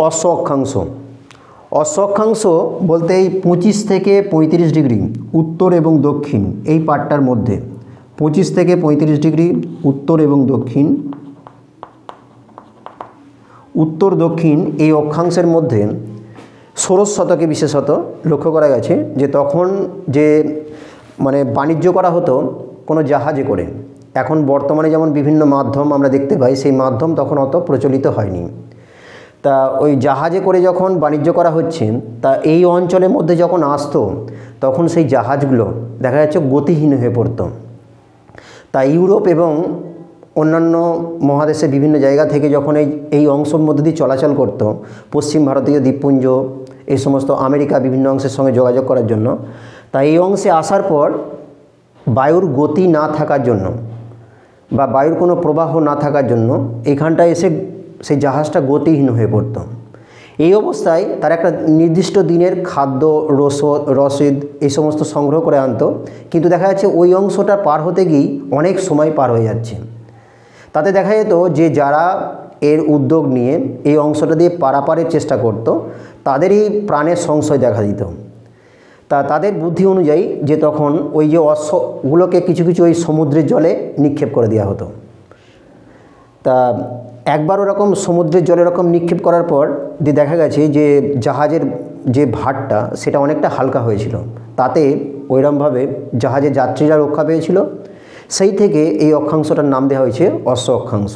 অশ্ব অক্ষাংশ। অশ্ব অক্ষাংশ বলতে এই 25 থেকে 35 ডিগ্রি উত্তর এবং দক্ষিণ এই পার্টটার মধ্যে 25 থেকে 35 ডিগ্রি উত্তর এবং দক্ষিণ, উত্তর দক্ষিণ এই অক্ষাংশের মধ্যে ষোড়শ শতকে বিশেষত লক্ষ্য করা গেছে যে তখন যে মানে বাণিজ্য করা হতো কোনো জাহাজে করে। এখন বর্তমানে যেমন বিভিন্ন মাধ্যম আমরা দেখতে পাই, সেই মাধ্যম তখন অত প্রচলিত হয়নি। তা ওই জাহাজে করে যখন বাণিজ্য করা হচ্ছে, তা এই অঞ্চলের মধ্যে যখন আসতো তখন সেই জাহাজগুলো দেখা যাচ্ছে গতিহীন হয়ে পড়তো। তা ইউরোপ এবং অন্যান্য মহাদেশে বিভিন্ন জায়গা থেকে যখন এই অংশের মধ্যে দিয়ে চলাচল করতো, পশ্চিম ভারতীয় দ্বীপপুঞ্জ এই সমস্ত আমেরিকা বিভিন্ন অংশের সঙ্গে যোগাযোগ করার জন্য, তা এই অংশে আসার পর বায়ুর গতি না থাকার জন্য বা বায়ুর কোনো প্রবাহ না থাকার জন্য এখানটায় এসে সেই জাহাজটা গতিহীন হয়ে পড়ত। এই অবস্থায় তার একটা নির্দিষ্ট দিনের খাদ্য রসদ এই সমস্ত সংগ্রহ করে আনতো, কিন্তু দেখা যাচ্ছে ওই অংশটা পার হতে গিয়েই অনেক সময় পার হয়ে যাচ্ছে। তাতে দেখা যেত যে যারা এর উদ্যোগ নিয়ে এই অংশটা দিয়ে পারাপারের চেষ্টা করত, তাদেরই প্রাণের সংশয় দেখা দিত। তা তাদের বুদ্ধি অনুযায়ী যে তখন ওই যে অশ্বগুলোকে কিছু কিছু ওই সমুদ্রের জলে নিক্ষেপ করে দেওয়া হতো। তা একবার ওরকম সমুদ্রের জলে এরকম নিক্ষেপ করার পর যে দেখা গেছে যে জাহাজের যে ভারটা সেটা অনেকটা হালকা হয়েছিল, তাতে ওইরকমভাবে জাহাজের যাত্রীরা রক্ষা পেয়েছিল। সেই থেকে এই অক্ষাংশটার নাম দেওয়া হয়েছে অশ্ব অক্ষাংশ।